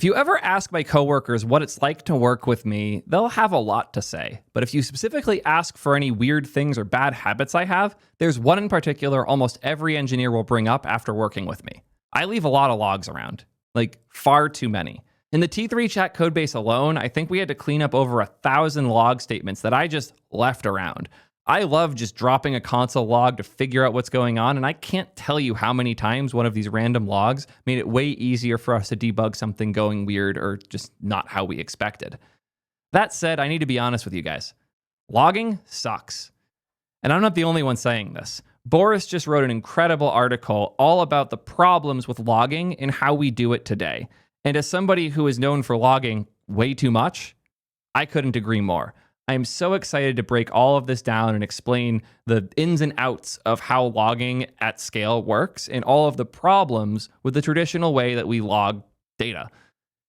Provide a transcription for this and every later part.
If you ever ask my coworkers what it's like to work with me, they'll have a lot to say. But if you specifically ask for any weird things or bad habits I have, there's one in particular almost every engineer will bring up after working with me. I leave a lot of logs around, like far too many. In the T3 chat codebase alone, I think we had to clean up over 1,000 log statements that I just left around. I love just dropping a console log to figure out what's going on, and I can't tell you how many times one of these random logs made it way easier for us to debug something going weird or just not how we expected. That said, I need to be honest with you guys. Logging sucks. And I'm not the only one saying this. Boris just wrote an incredible article all about the problems with logging and how we do it today. And as somebody who is known for logging way too much, I couldn't agree more. I am so excited to break all of this down and explain the ins and outs of how logging at scale works and all of the problems with the traditional way that we log data.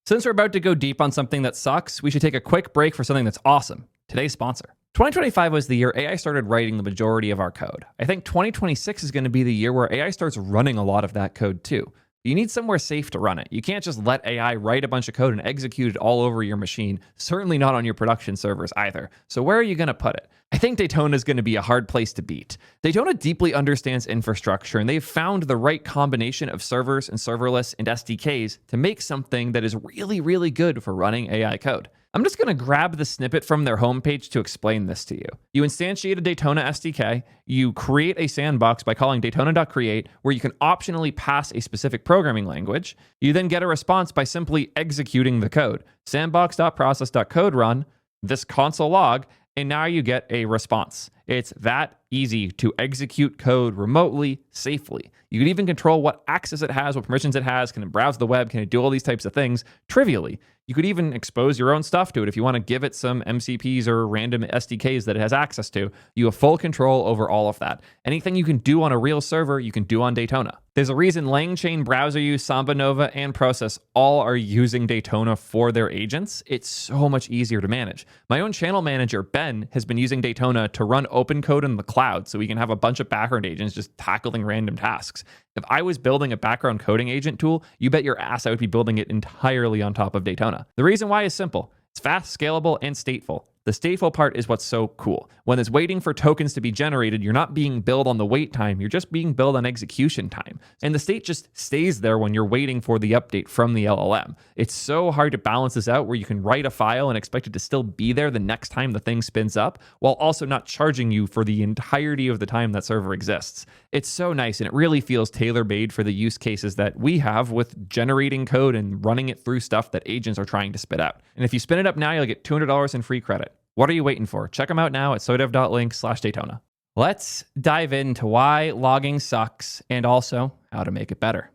Since we're about to go deep on something that sucks, we should take a quick break for something that's awesome. Today's sponsor. 2025 was the year AI started writing the majority of our code. I think 2026 is going to be the year where AI starts running a lot of that code too. You need somewhere safe to run it. You can't just let AI write a bunch of code and execute it all over your machine, certainly not on your production servers either. So where are you going to put it? I think Daytona is going to be a hard place to beat. Daytona deeply understands infrastructure, and they've found the right combination of servers and serverless and SDKs to make something that is really, really good for running AI code. I'm just going to grab the snippet from their homepage to explain this to you. You instantiate a Daytona SDK, you create a sandbox by calling daytona.create, where you can optionally pass a specific programming language. You then get a response by simply executing the code. Sandbox.process.code run, this console log, and now you get a response. It's that easy to execute code remotely, safely. You can even control what access it has, what permissions it has, can it browse the web, can it do all these types of things trivially. You could even expose your own stuff to it if you want to give it some MCPs or random SDKs that it has access to. You have full control over all of that. Anything you can do on a real server, you can do on Daytona. There's a reason LangChain, BrowserU, Samba Nova, and Process all are using Daytona for their agents. It's so much easier to manage. My own channel manager, Ben, has been using Daytona to run open code in the cloud so we can have a bunch of background agents just tackling random tasks. If I was building a background coding agent tool, you bet your ass I would be building it entirely on top of Daytona. The reason why is simple. It's fast, scalable, and stateful. The stateful part is what's so cool. When it's waiting for tokens to be generated, you're not being billed on the wait time, you're just being billed on execution time. And the state just stays there when you're waiting for the update from the LLM. It's so hard to balance this out where you can write a file and expect it to still be there the next time the thing spins up, while also not charging you for the entirety of the time that server exists. It's so nice, and it really feels tailor-made for the use cases that we have with generating code and running it through stuff that agents are trying to spit out. And if you spin it up now, you'll get $200 in free credit. What are you waiting for? Check them out now at sodev.link/Daytona. Let's dive into why logging sucks and also how to make it better.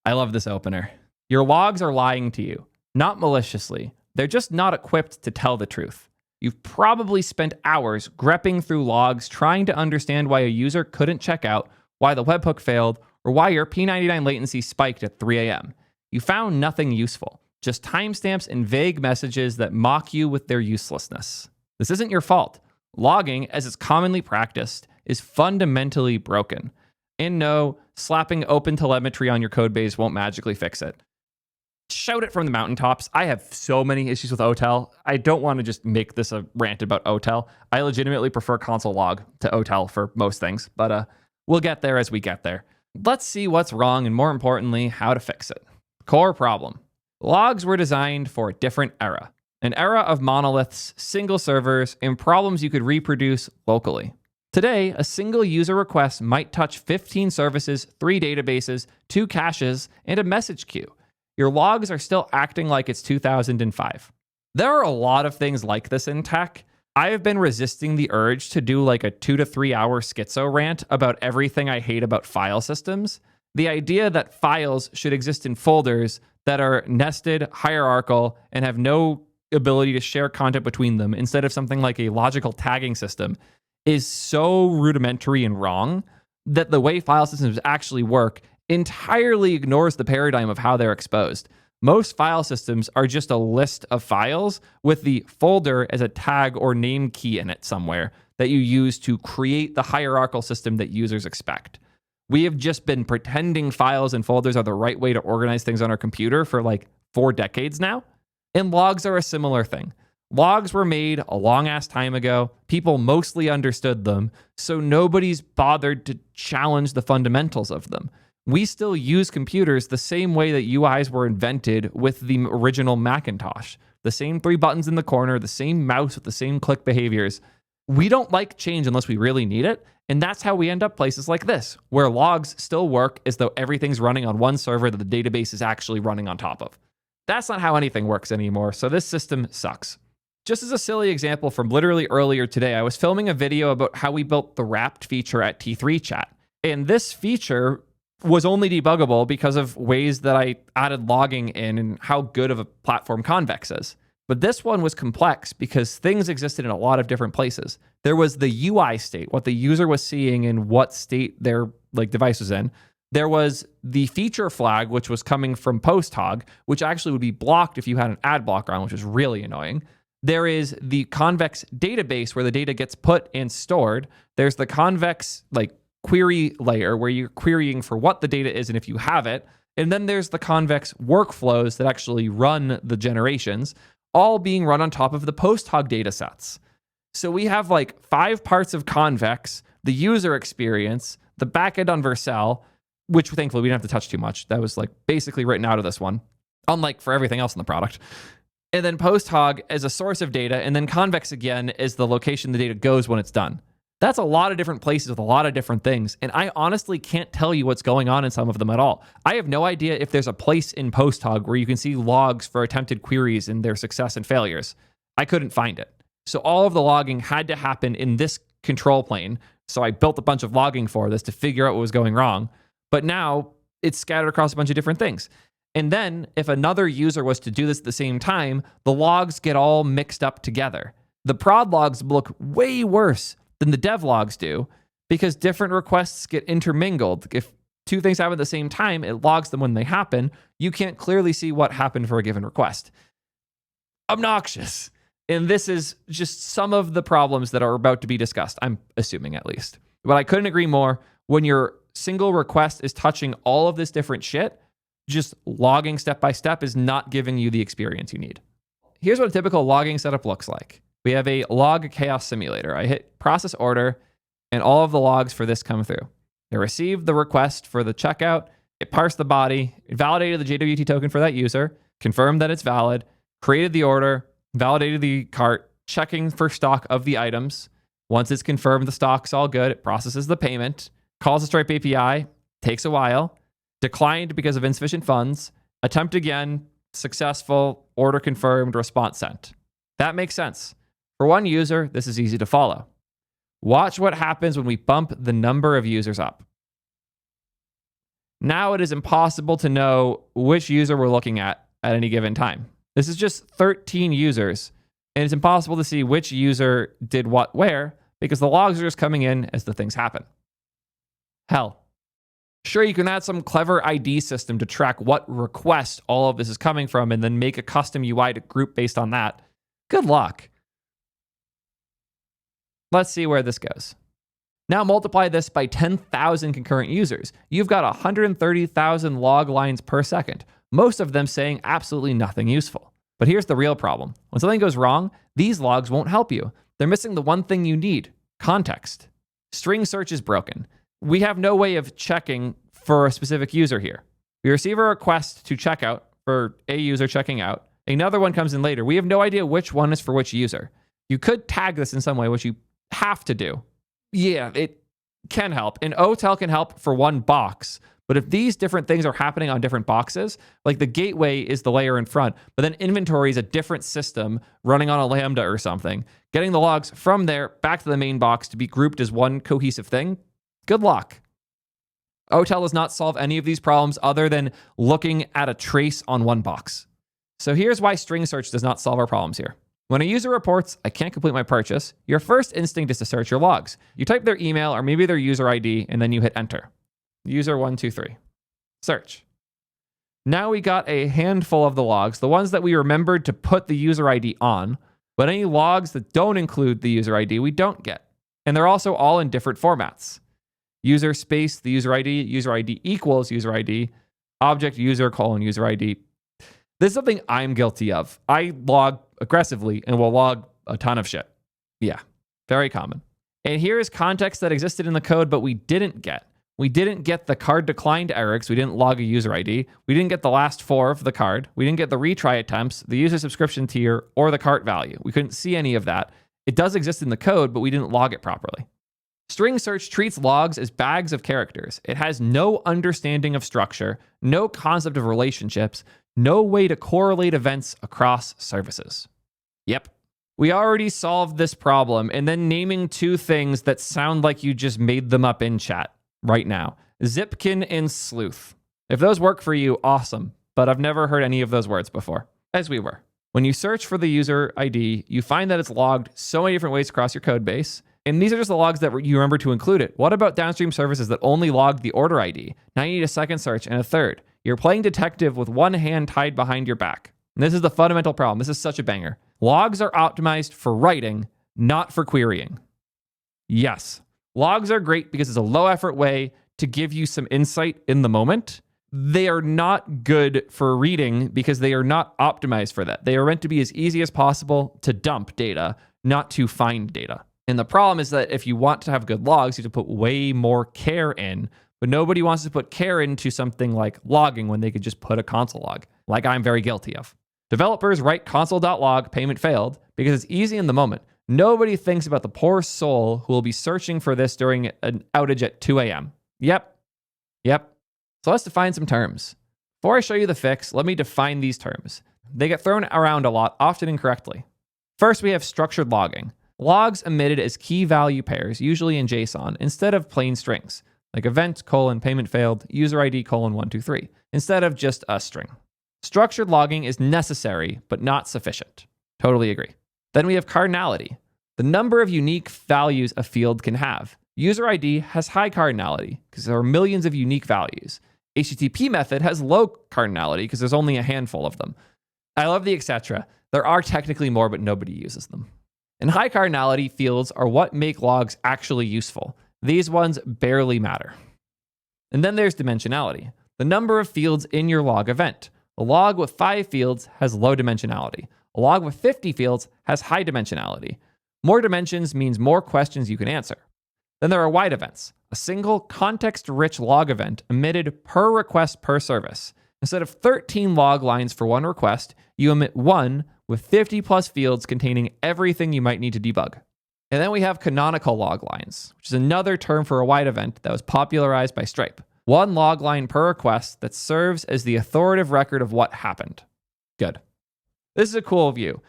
I love this opener. Your logs are lying to you, not maliciously. They're just not equipped to tell the truth. You've probably spent hours grepping through logs trying to understand why a user couldn't check out, why the webhook failed, or why your P99 latency spiked at 3 a.m. You found nothing useful. Just timestamps and vague messages that mock you with their uselessness. This isn't your fault. Logging, as it's commonly practiced, is fundamentally broken. And no, slapping OpenTelemetry on your codebase won't magically fix it. Shout it from the mountaintops. I have so many issues with OTel. I don't want to just make this a rant about OTel. I legitimately prefer console log to OTel for most things, but we'll get there as we get there. Let's see what's wrong and, more importantly, how to fix it. Core problem. Logs were designed for a different era. An era of monoliths, single servers, and problems you could reproduce locally. Today, a single user request might touch 15 services, 3 databases, 2 caches, and a message queue. Your logs are still acting like it's 2005. There are a lot of things like this in tech. I have been resisting the urge to do like a 2 to 3 hour schizo rant about everything I hate about file systems. The idea that files should exist in folders that are nested, hierarchical, and have no ability to share content between them instead of something like a logical tagging system is so rudimentary and wrong that the way file systems actually work entirely ignores the paradigm of how they're exposed. Most file systems are just a list of files with the folder as a tag or name key in it somewhere that you use to create the hierarchical system that users expect. We have just been pretending files and folders are the right way to organize things on our computer for like 4 decades now. And logs are a similar thing. Logs were made a long ass time ago. People mostly understood them, so nobody's bothered to challenge the fundamentals of them. We still use computers the same way that UIs were invented with the original Macintosh. The same 3 buttons in the corner, the same mouse with the same click behaviors. We don't like change unless we really need it, and that's how we end up places like this, where logs still work as though everything's running on one server that the database is actually running on top of. That's not how anything works anymore, so this system sucks. Just as a silly example from literally earlier today, I was filming a video about how we built the wrapped feature at T3 Chat. And this feature was only debuggable because of ways that I added logging in and how good of a platform Convex is. But this one was complex because things existed in a lot of different places. There was the UI state, what the user was seeing and what state their device was in. There was the feature flag, which was coming from PostHog, which actually would be blocked if you had an ad blocker on, which was really annoying. There is the Convex database where the data gets put and stored. There's the Convex query layer where you're querying for what the data is and if you have it. And then there's the Convex workflows that actually run the generations, all being run on top of the PostHog data sets. So we have 5 parts of Convex, the user experience, the backend on Vercel, which thankfully we didn't have to touch too much. That was basically written out of this one, unlike for everything else in the product. And then PostHog as a source of data, and then Convex again is the location the data goes when it's done. That's a lot of different places with a lot of different things, and I honestly can't tell you what's going on in some of them at all. I have no idea if there's a place in PostHog where you can see logs for attempted queries and their success and failures. I couldn't find it. So all of the logging had to happen in this control plane, so I built a bunch of logging for this to figure out what was going wrong, but now it's scattered across a bunch of different things. And then if another user was to do this at the same time, the logs get all mixed up together. The prod logs look way worse than the dev logs do because different requests get intermingled. If 2 things happen at the same time, it logs them when they happen. You can't clearly see what happened for a given request. Obnoxious. And this is just some of the problems that are about to be discussed, I'm assuming at least. But I couldn't agree more. When your single request is touching all of this different shit, just logging step by step is not giving you the experience you need. Here's what a typical logging setup looks like. We have a log chaos simulator. I hit process order, and all of the logs for this come through. It received the request for the checkout, it parsed the body, it validated the JWT token for that user, confirmed that it's valid, created the order, validated the cart, checking for stock of the items. Once it's confirmed the stock's all good, it processes the payment, calls the Stripe API, takes a while, declined because of insufficient funds, attempt again, successful, order confirmed, response sent. That makes sense. For one user, this is easy to follow. Watch what happens when we bump the number of users up. Now it is impossible to know which user we're looking at any given time. This is just 13 users, and it's impossible to see which user did what where because the logs are just coming in as the things happen. Hell, sure, you can add some clever ID system to track what request all of this is coming from and then make a custom UI to group based on that. Good luck. Let's see where this goes. Now multiply this by 10,000 concurrent users. You've got 130,000 log lines per second, most of them saying absolutely nothing useful. But here's the real problem. When something goes wrong, these logs won't help you. They're missing the one thing you need, context. String search is broken. We have no way of checking for a specific user here. We receive a request to check out for a user checking out. Another one comes in later. We have no idea which one is for which user. You could tag this in some way, which you have to do. Yeah, it can help. And OTel can help for one box. But if these different things are happening on different boxes, like the gateway is the layer in front, but then inventory is a different system running on a Lambda or something, getting the logs from there back to the main box to be grouped as one cohesive thing, good luck. OTel does not solve any of these problems other than looking at a trace on one box. So here's why string search does not solve our problems here. When a user reports, I can't complete my purchase, your first instinct is to search your logs. You type their email or maybe their user ID, and then you hit enter. User 123. Search. Now we got a handful of the logs, the ones that we remembered to put the user ID on, but any logs that don't include the user ID, we don't get. And they're also all in different formats. User space, the user ID equals user ID, object user : user ID. This is something I'm guilty of. I log aggressively and will log a ton of shit. Yeah, very common. And here is context that existed in the code, but we didn't get. We didn't get the card declined error because we didn't log a user ID. We didn't get the last 4 of the card. We didn't get the retry attempts, the user subscription tier, or the cart value. We couldn't see any of that. It does exist in the code, but we didn't log it properly. String search treats logs as bags of characters. It has no understanding of structure, no concept of relationships, no way to correlate events across services. Yep. We already solved this problem, and then naming 2 things that sound like you just made them up in chat right now. Zipkin and sleuth. If those work for you, awesome. But I've never heard any of those words before, as we were. When you search for the user ID, you find that it's logged so many different ways across your code base. And these are just the logs that you remember to include it. What about downstream services that only logged the order ID? Now you need a second search and a third. You're playing detective with one hand tied behind your back. And this is the fundamental problem. This is such a banger. Logs are optimized for writing, not for querying. Yes, logs are great because it's a low effort way to give you some insight in the moment. They are not good for reading because they are not optimized for that. They are meant to be as easy as possible to dump data, not to find data. And the problem is that if you want to have good logs, you have to put way more care in, but nobody wants to put care into something like logging when they could just put a console log, like I'm very guilty of. Developers write console.log payment failed because it's easy in the moment. Nobody thinks about the poor soul who will be searching for this during an outage at 2 a.m. Yep. So let's define some terms. Before I show you the fix, let me define these terms. They get thrown around a lot, often incorrectly. First, we have structured logging. Logs emitted as key value pairs, usually in JSON, instead of plain strings, like event, payment failed, user ID, 123, instead of just a string. Structured logging is necessary, but not sufficient. Totally agree. Then we have cardinality, the number of unique values a field can have. User ID has high cardinality because there are millions of unique values. HTTP method has low cardinality because there's only a handful of them. I love the etc. There are technically more, but nobody uses them. And high cardinality fields are what make logs actually useful. These ones barely matter. And then there's dimensionality, the number of fields in your log event. A log with 5 fields has low dimensionality. A log with 50 fields has high dimensionality. More dimensions means more questions you can answer. Then there are wide events, a single context-rich log event emitted per request per service. Instead of 13 log lines for one request, you emit one with 50 plus fields containing everything you might need to debug. And then we have canonical log lines, which is another term for a wide event that was popularized by Stripe. One log line per request that serves as the authoritative record of what happened. Good. This is a cool view.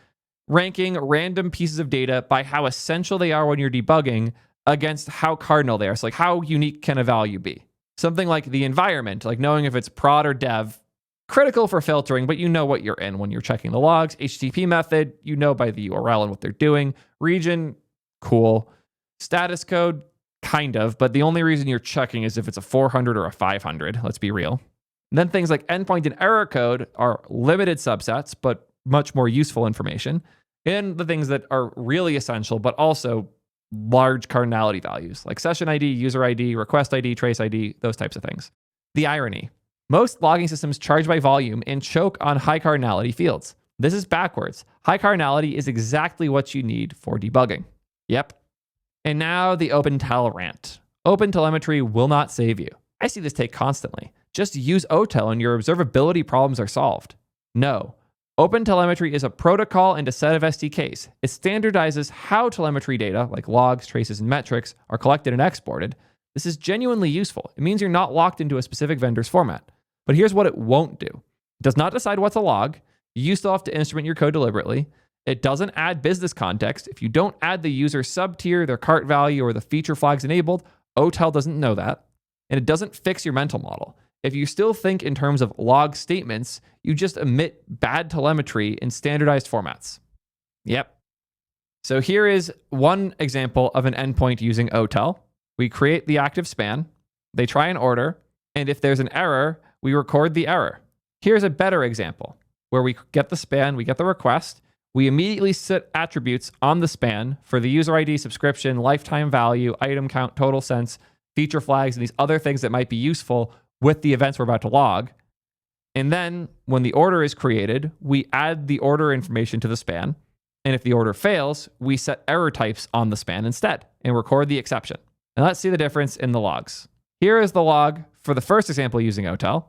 Ranking random pieces of data by how essential they are when you're debugging against how cardinal they are. So like how unique can a value be? Something like the environment, like knowing if it's prod or dev, critical for filtering, but you know what you're in when you're checking the logs. HTTP method, you know by the URL and what they're doing. Region, cool. Status code, kind of, but the only reason you're checking is if it's a 400 or a 500, let's be real. And then things like endpoint and error code are limited subsets, but much more useful information. And the things that are really essential, but also large cardinality values, like session ID, user ID, request ID, trace ID, those types of things. The irony. Most logging systems charge by volume and choke on high cardinality fields. This is backwards. High cardinality is exactly what you need for debugging. Yep. And now the OpenTel rant. OpenTelemetry will not save you. I see this take constantly. Just use OTel and your observability problems are solved. No. OpenTelemetry is a protocol and a set of SDKs. It standardizes how telemetry data, like logs, traces, and metrics, are collected and exported. This is genuinely useful. It means you're not locked into a specific vendor's format. But here's what it won't do. It does not decide what's a log. You still have to instrument your code deliberately. It doesn't add business context. If you don't add the user sub-tier, their cart value, or the feature flags enabled, OTel doesn't know that. And it doesn't fix your mental model. If you still think in terms of log statements, you just emit bad telemetry in standardized formats. Yep. So here is one example of an endpoint using OTel. We create the active span, they try an order, and if there's an error, we record the error. Here's a better example where we get the span, we get the request, we immediately set attributes on the span for the user ID, subscription, lifetime value, item count, total sense, feature flags, and these other things that might be useful with the events we're about to log. And then when the order is created, we add the order information to the span. And if the order fails, we set error types on the span instead and record the exception. And let's see the difference in the logs. Here is the log for the first example using OTel.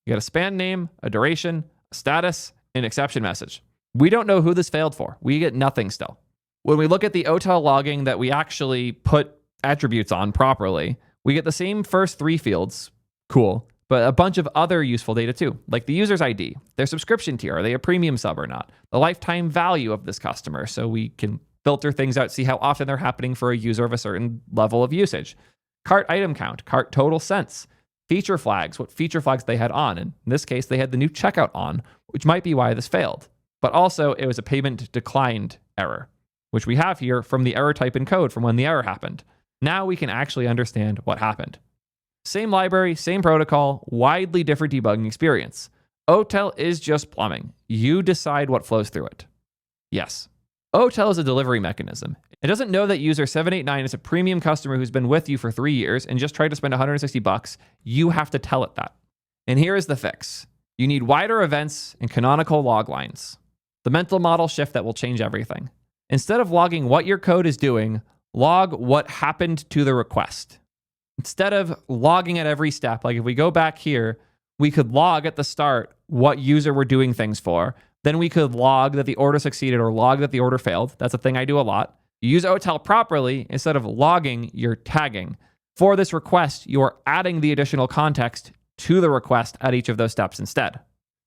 You got a span name, a duration, a status, an exception message. We don't know who this failed for. We get nothing still. When we look at the OTel logging that we actually put attributes on properly, we get the same first 3 fields. Cool. But a bunch of other useful data too, like the user's ID, their subscription tier, are they a premium sub or not, the lifetime value of this customer, so we can filter things out, see how often they're happening for a user of a certain level of usage, cart item count, cart total cents, feature flags, what feature flags they had on. In this case, they had the new checkout on, which might be why this failed. But also, it was a payment declined error, which we have here from the error type in code from when the error happened. Now we can actually understand what happened. Same library, same protocol, widely different debugging experience. OTel is just plumbing. You decide what flows through it. Yes. OTel is a delivery mechanism. It doesn't know that user 789 is a premium customer who's been with you for 3 years and just tried to spend $160. You have to tell it that. And here is the fix. You need wider events and canonical log lines. The mental model shift that will change everything. Instead of logging what your code is doing, log what happened to the request. Instead of logging at every step, like if we go back here, we could log at the start what user we're doing things for. Then we could log that the order succeeded or log that the order failed. That's a thing I do a lot. You use OTel properly. Instead of logging, you're tagging. For this request, you are adding the additional context to the request at each of those steps instead.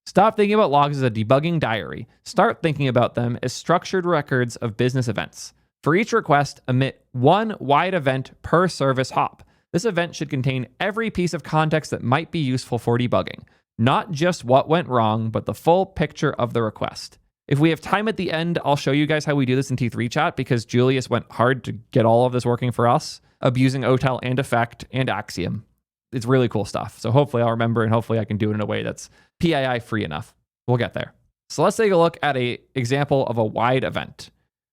Stop thinking about logs as a debugging diary. Start thinking about them as structured records of business events. For each request, emit one wide event per service hop. This event should contain every piece of context that might be useful for debugging, not just what went wrong, but the full picture of the request. If we have time at the end, I'll show you guys how we do this in T3 chat because Julius went hard to get all of this working for us, abusing OTel and effect and Axiom. It's really cool stuff. So hopefully I'll remember and hopefully I can do it in a way that's PII free enough. We'll get there. So let's take a look at an example of a wide event.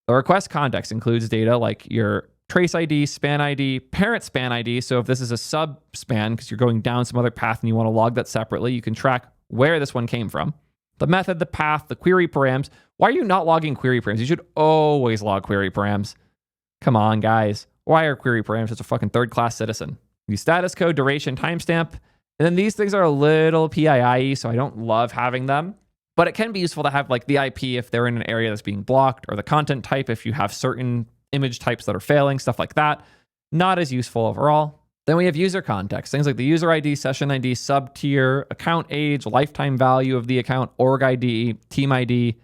The request context includes data like your trace ID, span ID, parent span ID. So if this is a sub span, because you're going down some other path and you want to log that separately, you can track where this one came from. The method, the path, the query params. Why are you not logging query params? You should always log query params. Come on, guys. Why are query params such a fucking third-class citizen? The status code, duration, timestamp. And then these things are a little PII, so I don't love having them. But it can be useful to have like the IP if they're in an area that's being blocked, or the content type if you have certain image types that are failing, stuff like that. Not as useful overall. Then we have user context, things like the user ID, session ID, sub tier, account age, lifetime value of the account, org ID, team ID,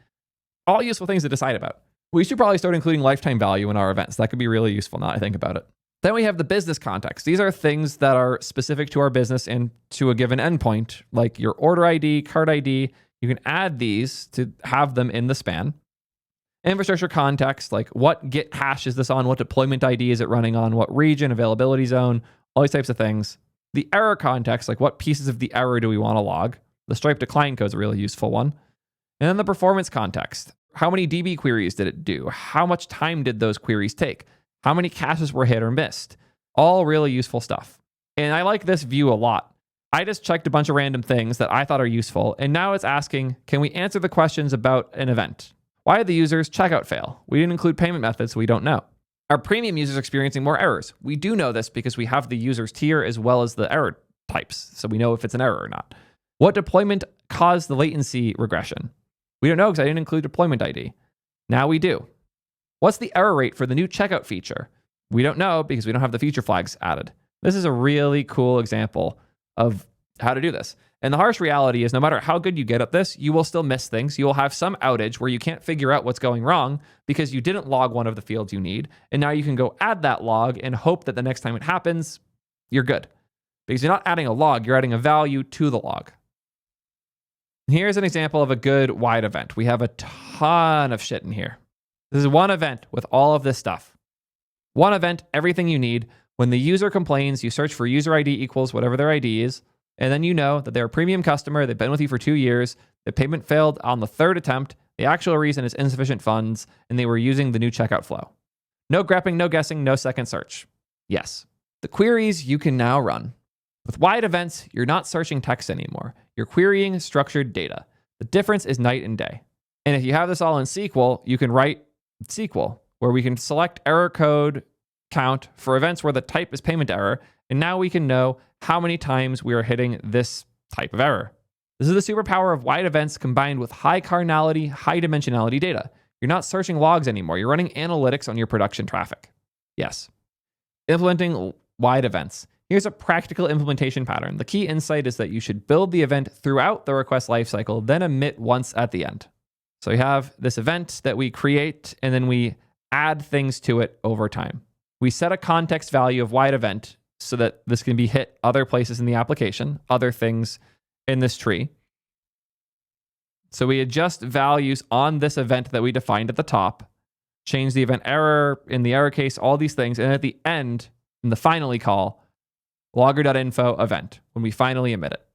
all useful things to decide about. We should probably start including lifetime value in our events. That could be really useful now I think about it. Then we have the business context. These are things that are specific to our business and to a given endpoint, like your order ID, cart ID. You can add these to have them in the span. Infrastructure context, like what Git hash is this on? What deployment ID is it running on? What region, availability zone, all these types of things. The error context, like what pieces of the error do we want to log? The stripe decline code is a really useful one. And then the performance context. How many DB queries did it do? How much time did those queries take? How many caches were hit or missed? All really useful stuff. And I like this view a lot. I just checked a bunch of random things that I thought are useful. And now it's asking, can we answer the questions about an event? Why did the user's checkout fail? We didn't include payment methods, so we don't know. Are premium users experiencing more errors? We do know this because we have the user's tier as well as the error types, so we know if it's an error or not. What deployment caused the latency regression? We don't know because I didn't include deployment ID. Now we do. What's the error rate for the new checkout feature? We don't know because we don't have the feature flags added. This is a really cool example of how to do this. And the harsh reality is no matter how good you get at this, you will still miss things. You will have some outage where you can't figure out what's going wrong because you didn't log one of the fields you need. And now you can go add that log and hope that the next time it happens, you're good. Because you're not adding a log, you're adding a value to the log. Here's an example of a good wide event. We have a ton of shit in here. This is one event with all of this stuff. One event, everything you need. When the user complains, you search for user ID equals whatever their ID is. And then you know that they're a premium customer. They've been with you for 2 years. The payment failed on the 3rd attempt. The actual reason is insufficient funds, and they were using the new checkout flow. No grepping, no guessing, no second search. Yes. The queries you can now run. With wide events, you're not searching text anymore. You're querying structured data. The difference is night and day. And if you have this all in SQL, you can write SQL, where we can select error code count for events where the type is payment error. And now we can know how many times we are hitting this type of error. This is the superpower of wide events combined with high cardinality, high dimensionality data. You're not searching logs anymore. You're running analytics on your production traffic. Yes. Implementing wide events. Here's a practical implementation pattern. The key insight is that you should build the event throughout the request lifecycle, then emit once at the end. So we have this event that we create, and then we add things to it over time. We set a context value of wide event so that this can be hit other places in the application, other things in this tree. So we adjust values on this event that we defined at the top, change the event error in the error case, all these things. And at the end, in the finally call, logger.info event, when we finally emit it.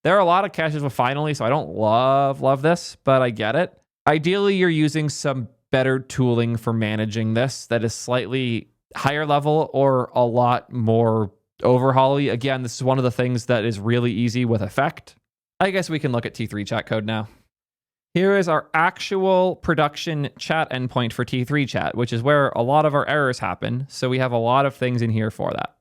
There are a lot of caches with finally, so I don't love this, but I get it. Ideally, you're using some better tooling for managing this that is slightly higher level or a lot more overhaul-y. Again, this is one of the things that is really easy with effect. I guess we can look at T3 chat code now. Here is our actual production chat endpoint for T3 chat, which is where a lot of our errors happen. So we have a lot of things in here for that.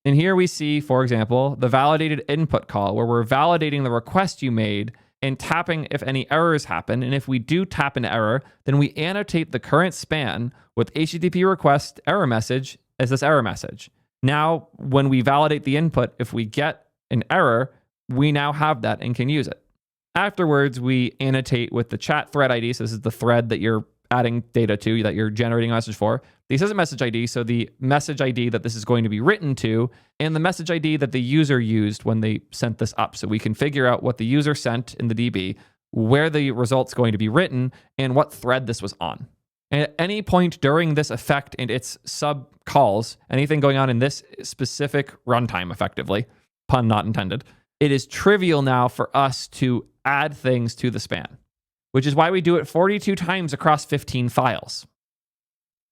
And here we see, for example, the validated input call, where we're validating the request you made and tapping if any errors happen. And if we do tap an error, then we annotate the current span with HTTP request error message as this error message. Now, when we validate the input, if we get an error, we now have that and can use it. Afterwards, we annotate with the chat thread ID. So this is the thread that you're adding data to, that you're generating a message for. This is a message ID, so the message ID that this is going to be written to, and the message ID that the user used when they sent this up. So we can figure out what the user sent in the DB, where the result's going to be written, and what thread this was on. And at any point during this effect and its sub calls, anything going on in this specific runtime, effectively, pun not intended, it is trivial now for us to add things to the span, which is why we do it 42 times across 15 files.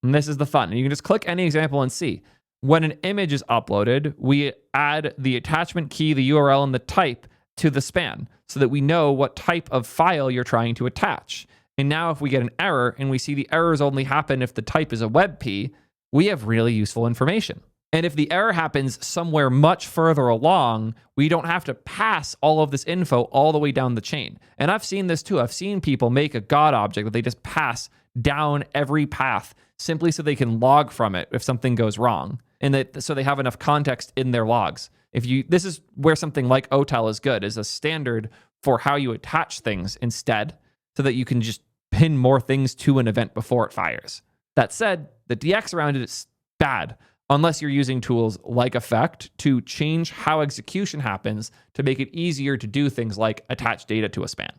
And this is the fun. And you can just click any example and see. When an image is uploaded, we add the attachment key, the URL, and the type to the span so that we know what type of file you're trying to attach. And now if we get an error and we see the errors only happen if the type is a WebP, we have really useful information. And if the error happens somewhere much further along, we don't have to pass all of this info all the way down the chain. And I've seen this too. I've seen people make a God object that they just pass down every path simply so they can log from it if something goes wrong, and that so they have enough context in their logs. This is where something like OTel is good, is a standard for how you attach things instead, so that you can just pin more things to an event before it fires. That said, the DX around it is bad, unless you're using tools like Effect to change how execution happens to make it easier to do things like attach data to a span.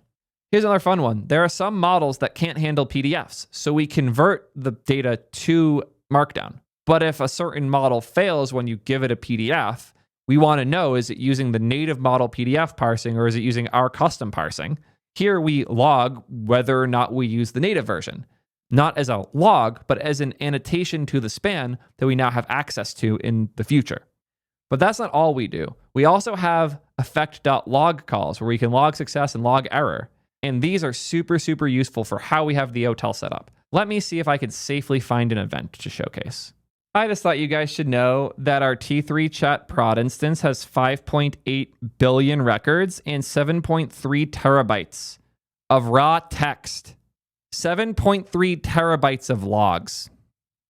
Here's another fun one. There are some models that can't handle PDFs, so we convert the data to Markdown. But if a certain model fails when you give it a PDF, we want to know, is it using the native model PDF parsing or is it using our custom parsing? Here we log whether or not we use the native version, not as a log, but as an annotation to the span that we now have access to in the future. But that's not all we do. We also have effect.log calls where we can log success and log error. And these are super, super useful for how we have the OTel set up. Let me see if I could safely find an event to showcase. I just thought you guys should know that our T3 chat prod instance has 5.8 billion records and 7.3 terabytes of raw text. 7.3 terabytes of logs.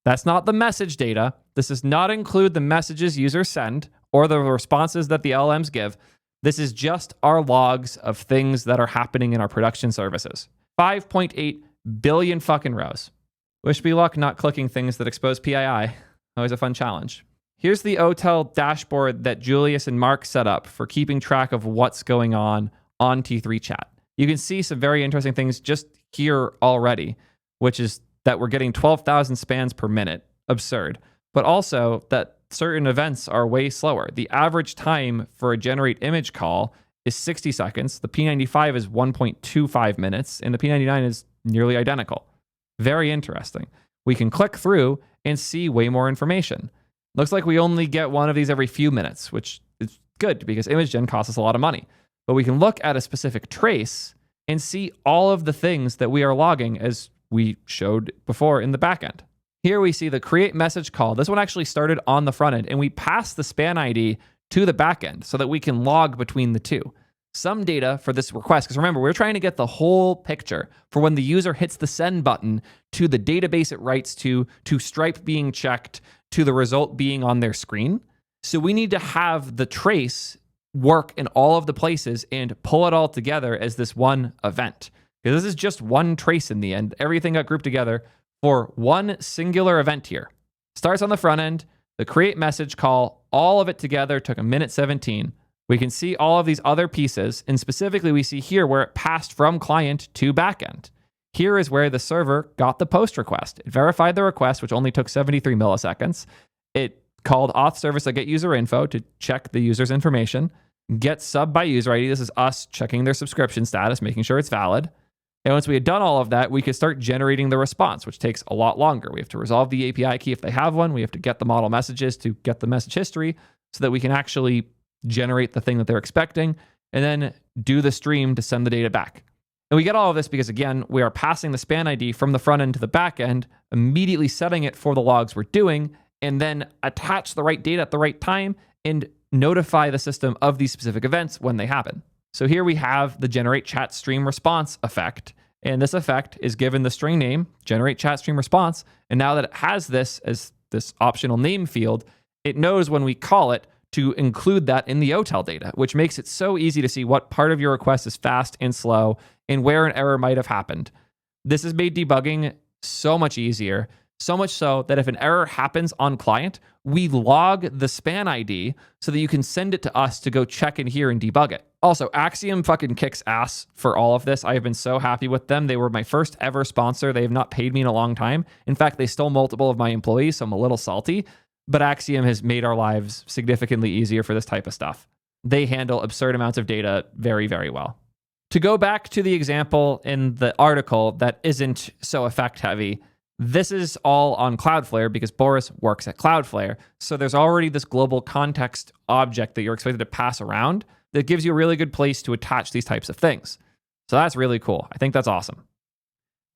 That's not the message data. This does not include the messages users send or the responses that the LLMs give. This is just our logs of things that are happening in our production services. 5.8 billion fucking rows. Wish me luck not clicking things that expose PII. Always a fun challenge. Here's the OTel dashboard that Julius and Mark set up for keeping track of what's going on T3 chat. You can see some very interesting things just here already, which is that we're getting 12,000 spans per minute. Absurd. But also that certain events are way slower. The average time for a generate image call is 60 seconds. The P95 is 1.25 minutes, and the P99 is nearly identical. Very interesting. We can click through and see way more information. Looks like we only get one of these every few minutes, which is good because image gen costs us a lot of money. But we can look at a specific trace and see all of the things that we are logging as we showed before in the backend. Here we see the create message call. This one actually started on the front end, and we passed the span ID to the backend so that we can log between the two. Some data for this request, because remember, we're trying to get the whole picture for when the user hits the send button to the database it writes to Stripe being checked, to the result being on their screen. So we need to have the trace work in all of the places and pull it all together as this one event. Because this is just one trace in the end. Everything got grouped together for one singular event here. Starts on the front end, the create message call, all of it together took 1:17. We can see all of these other pieces, and specifically we see here where it passed from client to backend. Here is where the server got the post request. It verified the request, which only took 73 milliseconds. It called auth service get user info to check the user's information, get sub by user ID. This is us checking their subscription status, making sure it's valid. And once we had done all of that, we could start generating the response, which takes a lot longer. We have to resolve the API key if they have one. We have to get the model messages to get the message history so that we can actually generate the thing that they're expecting, and then do the stream to send the data back. And we get all of this because, again, we are passing the span ID from the front end to the back end, immediately setting it for the logs we're doing, and then attach the right data at the right time and notify the system of these specific events when they happen. So here we have the generate chat stream response effect. And this effect is given the string name, generate chat stream response. And now that it has this as this optional name field, it knows when we call it to include that in the OTel data, which makes it so easy to see what part of your request is fast and slow and where an error might have happened. This has made debugging so much easier, so much so that if an error happens on client, we log the span ID so that you can send it to us to go check in here and debug it. Also, Axiom fucking kicks ass for all of this. I have been so happy with them. They were my first ever sponsor. They have not paid me in a long time. In fact, they stole multiple of my employees, so I'm a little salty. But Axiom has made our lives significantly easier for this type of stuff. They handle absurd amounts of data very, very well. To go back to the example in the article that isn't so effect heavy, this is all on Cloudflare because Boris works at Cloudflare. So there's already this global context object that you're expected to pass around that gives you a really good place to attach these types of things. So that's really cool. I think that's awesome.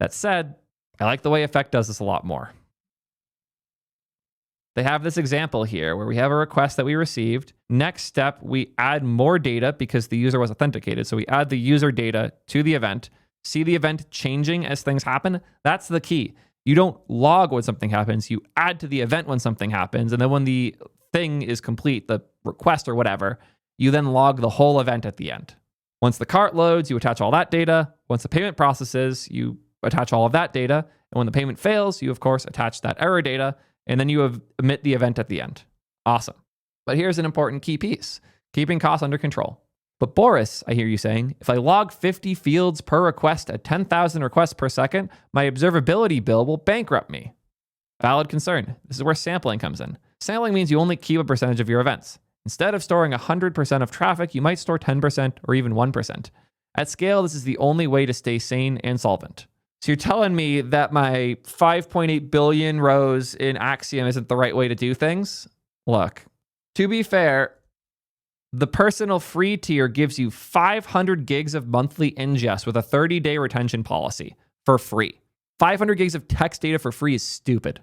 That said, I like the way Effect does this a lot more. They have this example here where we have a request that we received. Next step, we add more data because the user was authenticated. So we add the user data to the event, see the event changing as things happen. That's the key. You don't log when something happens. You add to the event when something happens. And then when the thing is complete, the request or whatever, you then log the whole event at the end. Once the cart loads, you attach all that data. Once the payment processes, you attach all of that data. And when the payment fails, you, of course, attach that error data. And then you emit the event at the end. Awesome. But here's an important key piece, keeping costs under control. But Boris, I hear you saying, if I log 50 fields per request at 10,000 requests per second, my observability bill will bankrupt me. Valid concern. This is where sampling comes in. Sampling means you only keep a percentage of your events. Instead of storing 100% of traffic, you might store 10% or even 1%. At scale, this is the only way to stay sane and solvent. So you're telling me that my 5.8 billion rows in Axiom isn't the right way to do things? Look, to be fair, the personal free tier gives you 500 gigs of monthly ingest with a 30-day retention policy for free. 500 gigs of text data for free is stupid.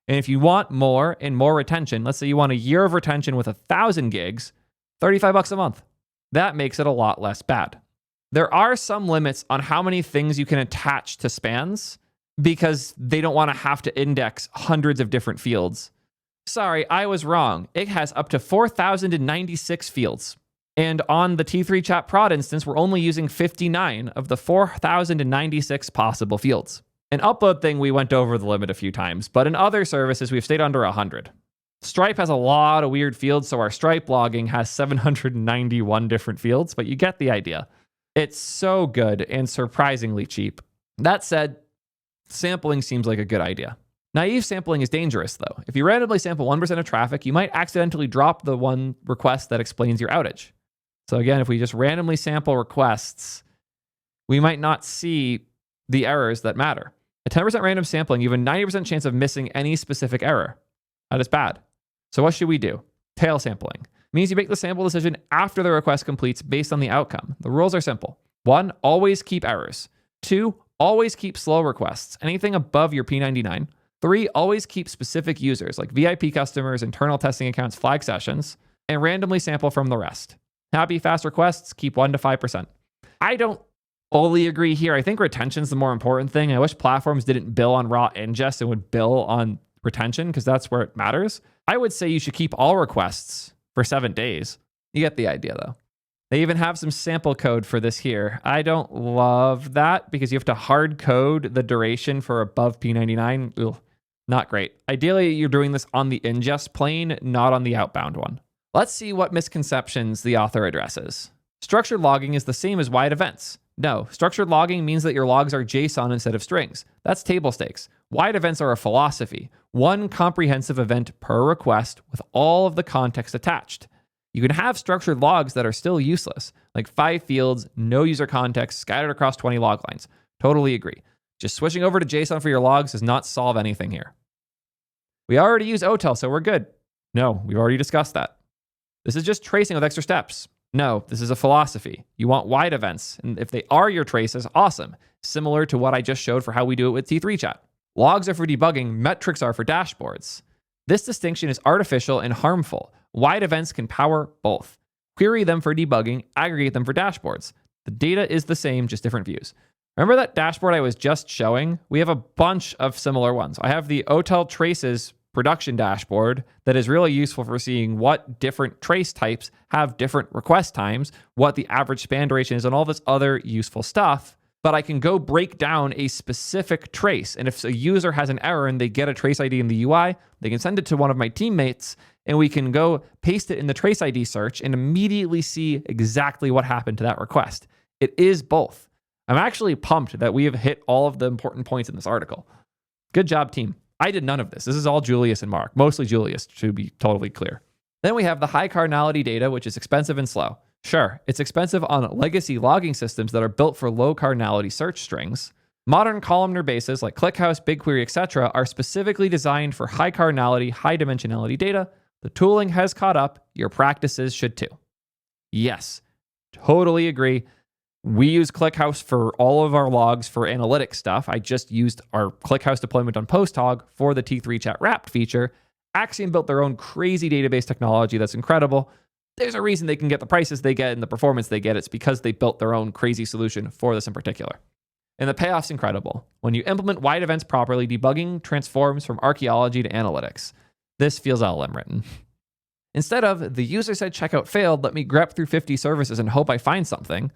And if you want more and more retention, let's say you want a year of retention with 1,000 gigs, $35 a month. That makes it a lot less bad. There are some limits on how many things you can attach to spans because they don't want to have to index hundreds of different fields. Sorry, I was wrong. It has up to 4,096 fields. And on the T3 chat prod instance, we're only using 59 of the 4,096 possible fields. An upload thing, we went over the limit a few times, but in other services, we've stayed under 100. Stripe has a lot of weird fields, so our Stripe logging has 791 different fields, but you get the idea. It's so good and surprisingly cheap. That said, sampling seems like a good idea. Naive sampling is dangerous, though. If you randomly sample 1% of traffic, you might accidentally drop the one request that explains your outage. So again, if we just randomly sample requests, we might not see the errors that matter. At 10% random sampling, you have a 90% chance of missing any specific error. That is bad. So what should we do? Tail sampling means you make the sample decision after the request completes based on the outcome. The rules are simple. 1, always keep errors. 2, always keep slow requests, anything above your P99. 3, always keep specific users like VIP customers, internal testing accounts, flag sessions, and randomly sample from the rest. Happy fast requests, keep 1 to 5%. I don't fully agree here. I think retention's the more important thing. I wish platforms didn't bill on raw ingest and would bill on retention because that's where it matters. I would say you should keep all requests for 7 days. You get the idea though. They even have some sample code for this here. I don't love that because you have to hard code the duration for above P99. Ugh, not great. Ideally, you're doing this on the ingest plane, not on the outbound one. Let's see what misconceptions the author addresses. Structured logging is the same as wide events. No, structured logging means that your logs are JSON instead of strings. That's table stakes. Wide events are a philosophy. One comprehensive event per request with all of the context attached. You can have structured logs that are still useless, like 5 fields, no user context, scattered across 20 log lines. Totally agree. Just switching over to JSON for your logs does not solve anything here. We already use OTel, so we're good. No, we've already discussed that. This is just tracing with extra steps. No, this is a philosophy. You want wide events, and if they are your traces, awesome. Similar to what I just showed for how we do it with T3 chat. Logs are for debugging, metrics are for dashboards. This distinction is artificial and harmful. Wide events can power both. Query them for debugging, aggregate them for dashboards. The data is the same, just different views. Remember that dashboard I was just showing? We have a bunch of similar ones. I have the OTel traces production dashboard that is really useful for seeing what different trace types have different request times, what the average span duration is, and all this other useful stuff. But I can go break down a specific trace. And if a user has an error and they get a trace ID in the UI, they can send it to one of my teammates and we can go paste it in the trace ID search and immediately see exactly what happened to that request. It is both. I'm actually pumped that we have hit all of the important points in this article. Good job, team. I did none of this. This is all Julius and Mark, mostly Julius, to be totally clear. Then we have the high cardinality data, which is expensive and slow. Sure, it's expensive on legacy logging systems that are built for low cardinality search strings. Modern columnar bases like ClickHouse, BigQuery, etc. are specifically designed for high cardinality, high dimensionality data. The tooling has caught up. Your practices should too. Yes, totally agree. We use ClickHouse for all of our logs for analytics stuff. I just used our ClickHouse deployment on PostHog for the T3 chat wrapped feature. Axiom built their own crazy database technology that's incredible. There's a reason they can get the prices they get and the performance they get. It's because they built their own crazy solution for this in particular. And the payoff's incredible. When you implement wide events properly, debugging transforms from archaeology to analytics. This feels LLM written. Instead of, the user said checkout failed, let me grep through 50 services and hope I find something.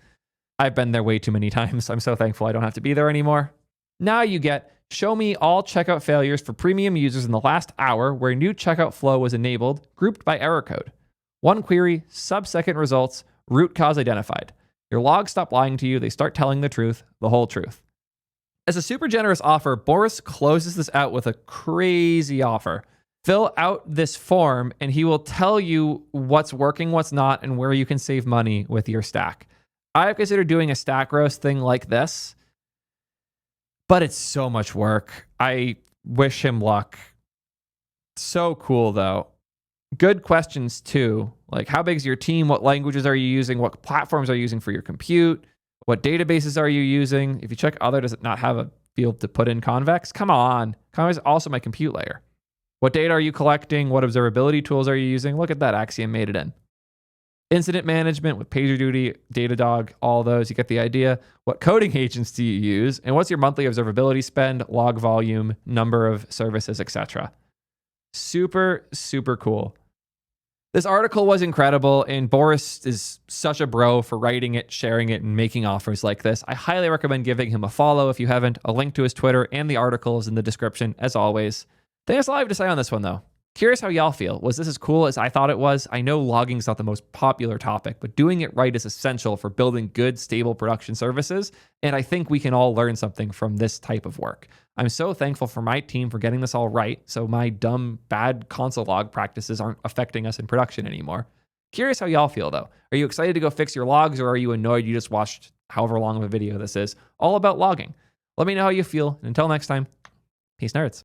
I've been there way too many times. I'm so thankful I don't have to be there anymore. Now you get, show me all checkout failures for premium users in the last hour where new checkout flow was enabled, grouped by error code. One query, sub-second results, root cause identified. Your logs stop lying to you. They start telling the truth, the whole truth. As a super generous offer, Boris closes this out with a crazy offer. Fill out this form and he will tell you what's working, what's not, and where you can save money with your stack. I've considered doing a stack roast thing like this, but it's so much work. I wish him luck. So cool though. Good questions too. Like, how big is your team? What languages are you using? What platforms are you using for your compute? What databases are you using? If you check other, does it not have a field to put in convex? Come on. Convex is also my compute layer. What data are you collecting? What observability tools are you using? Look at that. Axiom made it in. Incident management with PagerDuty, Datadog, all those. You get the idea. What coding agents do you use? And what's your monthly observability spend, log volume, number of services, etc. Super, super cool. This article was incredible, and Boris is such a bro for writing it, sharing it, and making offers like this. I highly recommend giving him a follow if you haven't. A link to his Twitter and the article is in the description, as always. I think that's all I have to say on this one, though. Curious how y'all feel. Was this as cool as I thought it was? I know logging is not the most popular topic, but doing it right is essential for building good, stable production services, and I think we can all learn something from this type of work. I'm so thankful for my team for getting this all right, so my dumb, bad console log practices aren't affecting us in production anymore. Curious how y'all feel, though. Are you excited to go fix your logs, or are you annoyed you just watched however long of a video this is, all about logging? Let me know how you feel, and until next time, peace nerds.